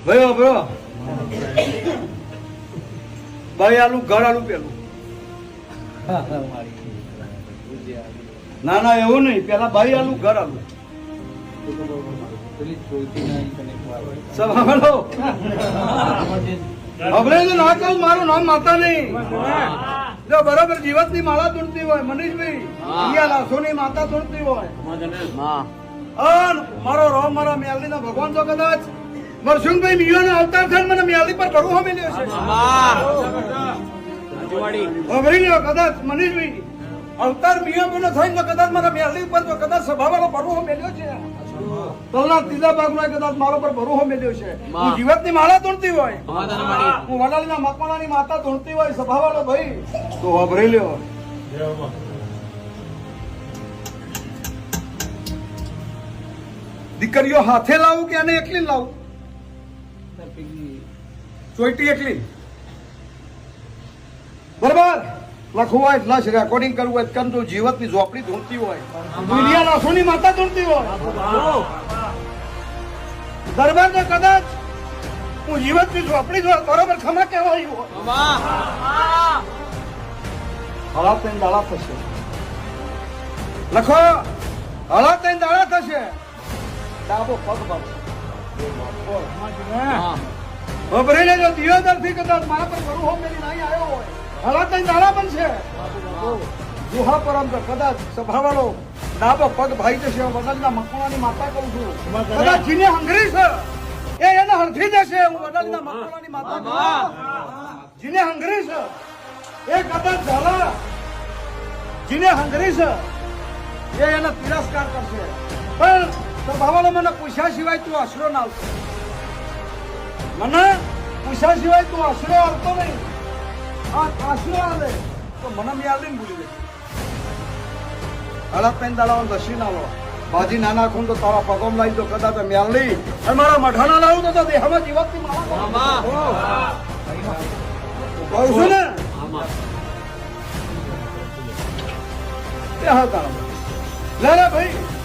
ભાઈ બરો ભાઈ આલું ઘર આલું પેલું ના ના એવું નહીં પેલા ભાઈ આલું ઘર આલું ના કહું મારું નામ માતા નહીં જો બરાબર જીવત ની માળા તૂટતી હોય મનીષભાઈ લાખો ની માતા તૂટતી હોય મારો રોમ મારા મેલડી ના ભગવાન તો કદાચ મરસુંભાઈ મિયોનો અવતાર થઈને મને મેલડી પર ઘરું હોમી લ્યો છે કદાચ મનીષભાઈ અવતાર મિયો થઈને કદાચ મારા મેલડી ઉપર તો કદાચ સભાવાળો ભરું મેલ્યો છે તલના ત્રીજા ભાગમાં કદાચ મારો પર ભરું મેલ્યો છે હું જીવત ની માળા તોડતી હોય હું વડાલી ના મકવાણા ની માતા તોડતી હોય સભાવાળો ભાઈ તો વાપરી લ્યો દીકરીઓ હાથે લાવું કે આને એકલી લાવું ચોઈટી એકલી બરાબર લખવું હોય લખ રેકોર્ડિંગ કરવું હોય કંતુ જીવત ની ઝોપડી ધૂણતી હોય દુનિયા લાખોની માતા ધૂણતી હોય દરબાર ને કદાચ હું જીવત ની ઝોપડી જોડ બરોબર ખમા કહેવાય હળા ત્રણ દાડા થશે લખો હળા ત્રણ દાડા થશે ડાબો પગ બનશે જો દિયોદર થી કદાચ મારા પર ભરું હોમ મેલી નહીં આવ્યો હોય હળા ત્રણ દાડા બનશે ગુહા પર આમ કદાચ સભાવાળો ડાબો પગ ભાઈ જશે વડાલીના મકવાણાની માતા કહું છું કદાચ જીને હંગરી છે એ એને હરખી જશે હું વડાલીના મકવાણાની માતા કહું જીને હંગરી છે એ કદાચ ઝાલા જીને હંગરી છે એ એને તિરસ્કાર કરશે પણ સભાવાળો મને પૂછ્યા સિવાય તું આશરો ના આવતો મને પૂછ્યા સિવાય તું આશરો આવતો નહીં આશરો આવે તો મને મ્યાલી ભૂલી ગઈ હળા પેન દાડાઓ દસી ના લો બાજી નાના ખૂન તો તારા પગોમ લાવી તો કદાચ મ્યાલી અને મારા મઠાના લાવું તો દેહમાં જીવતની માળા કહું છું ને તે હા તારા લે ભાઈ